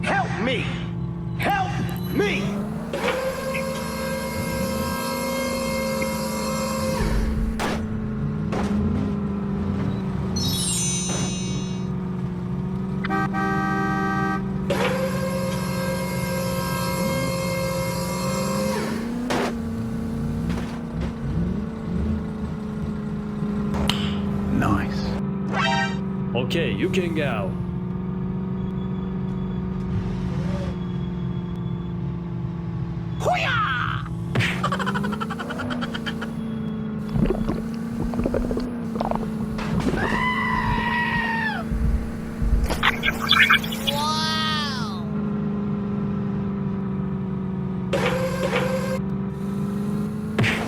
Help me! Help me! Nice. Okay, you can go.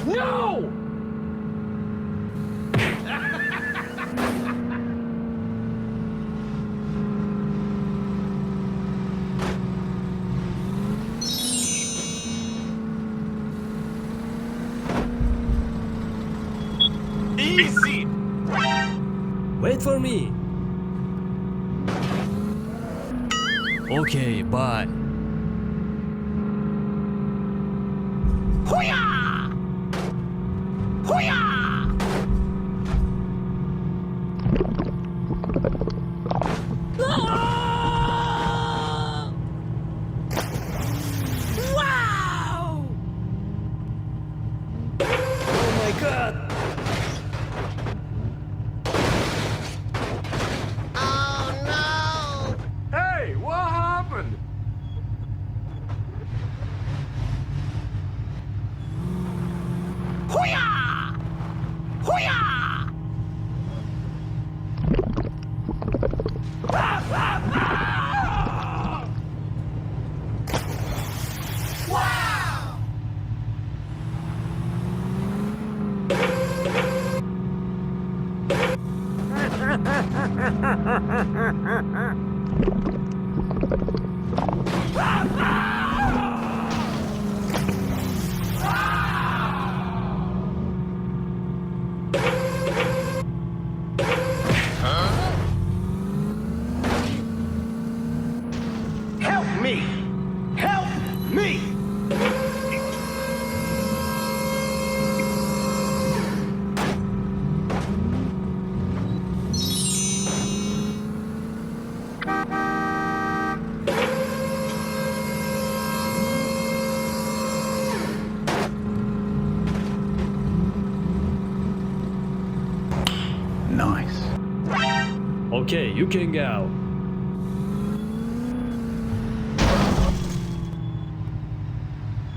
No! Easy! Wait for me. Okay, bye. Hoo-yah! Hoo-yah! Ah! Wow! Oh my god. Hey, what happened? Hoo-yah! Hoo-yah! Wow! Help me! Help me! Nice. Okay, you can go.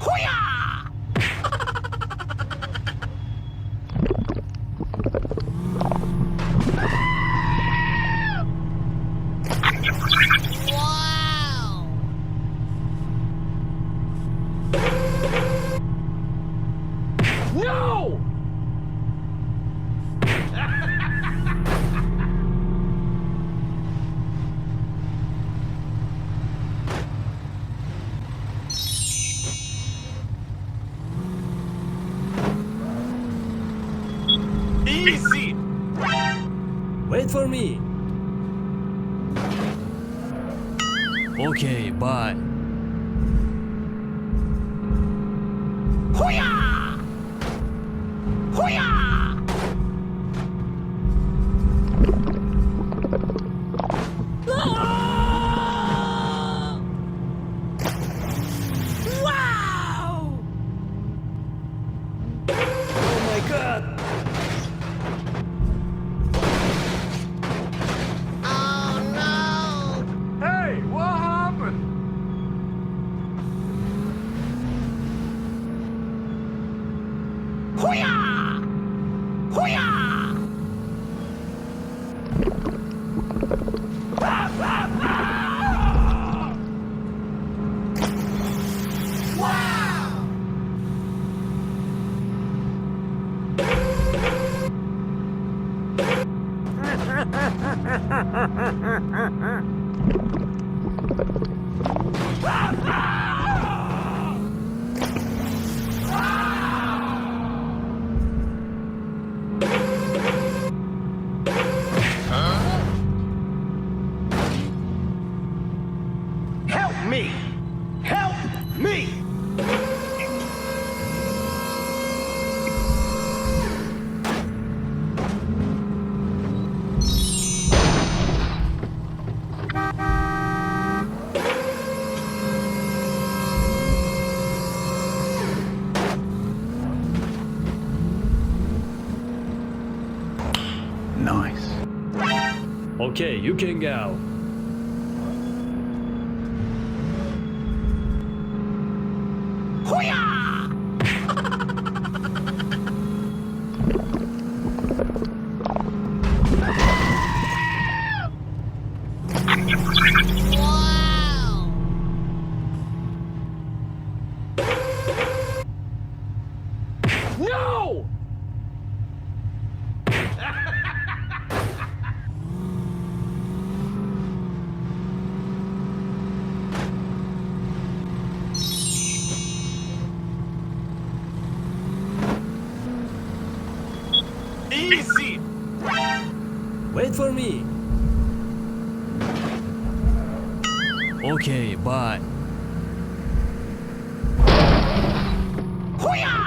Hoo-yah! Wow! No! Easy! Wait for me. Okay, bye. Hoo-yah! Hoo-yah! Ah! Wow! Oh my god. Oh no! Hey, what happened? Hoo-yah! Help me! Help me! Nice. Okay, you can go. Wow! No! Easy! Wait for me. Okay, bye. Hoo-yah!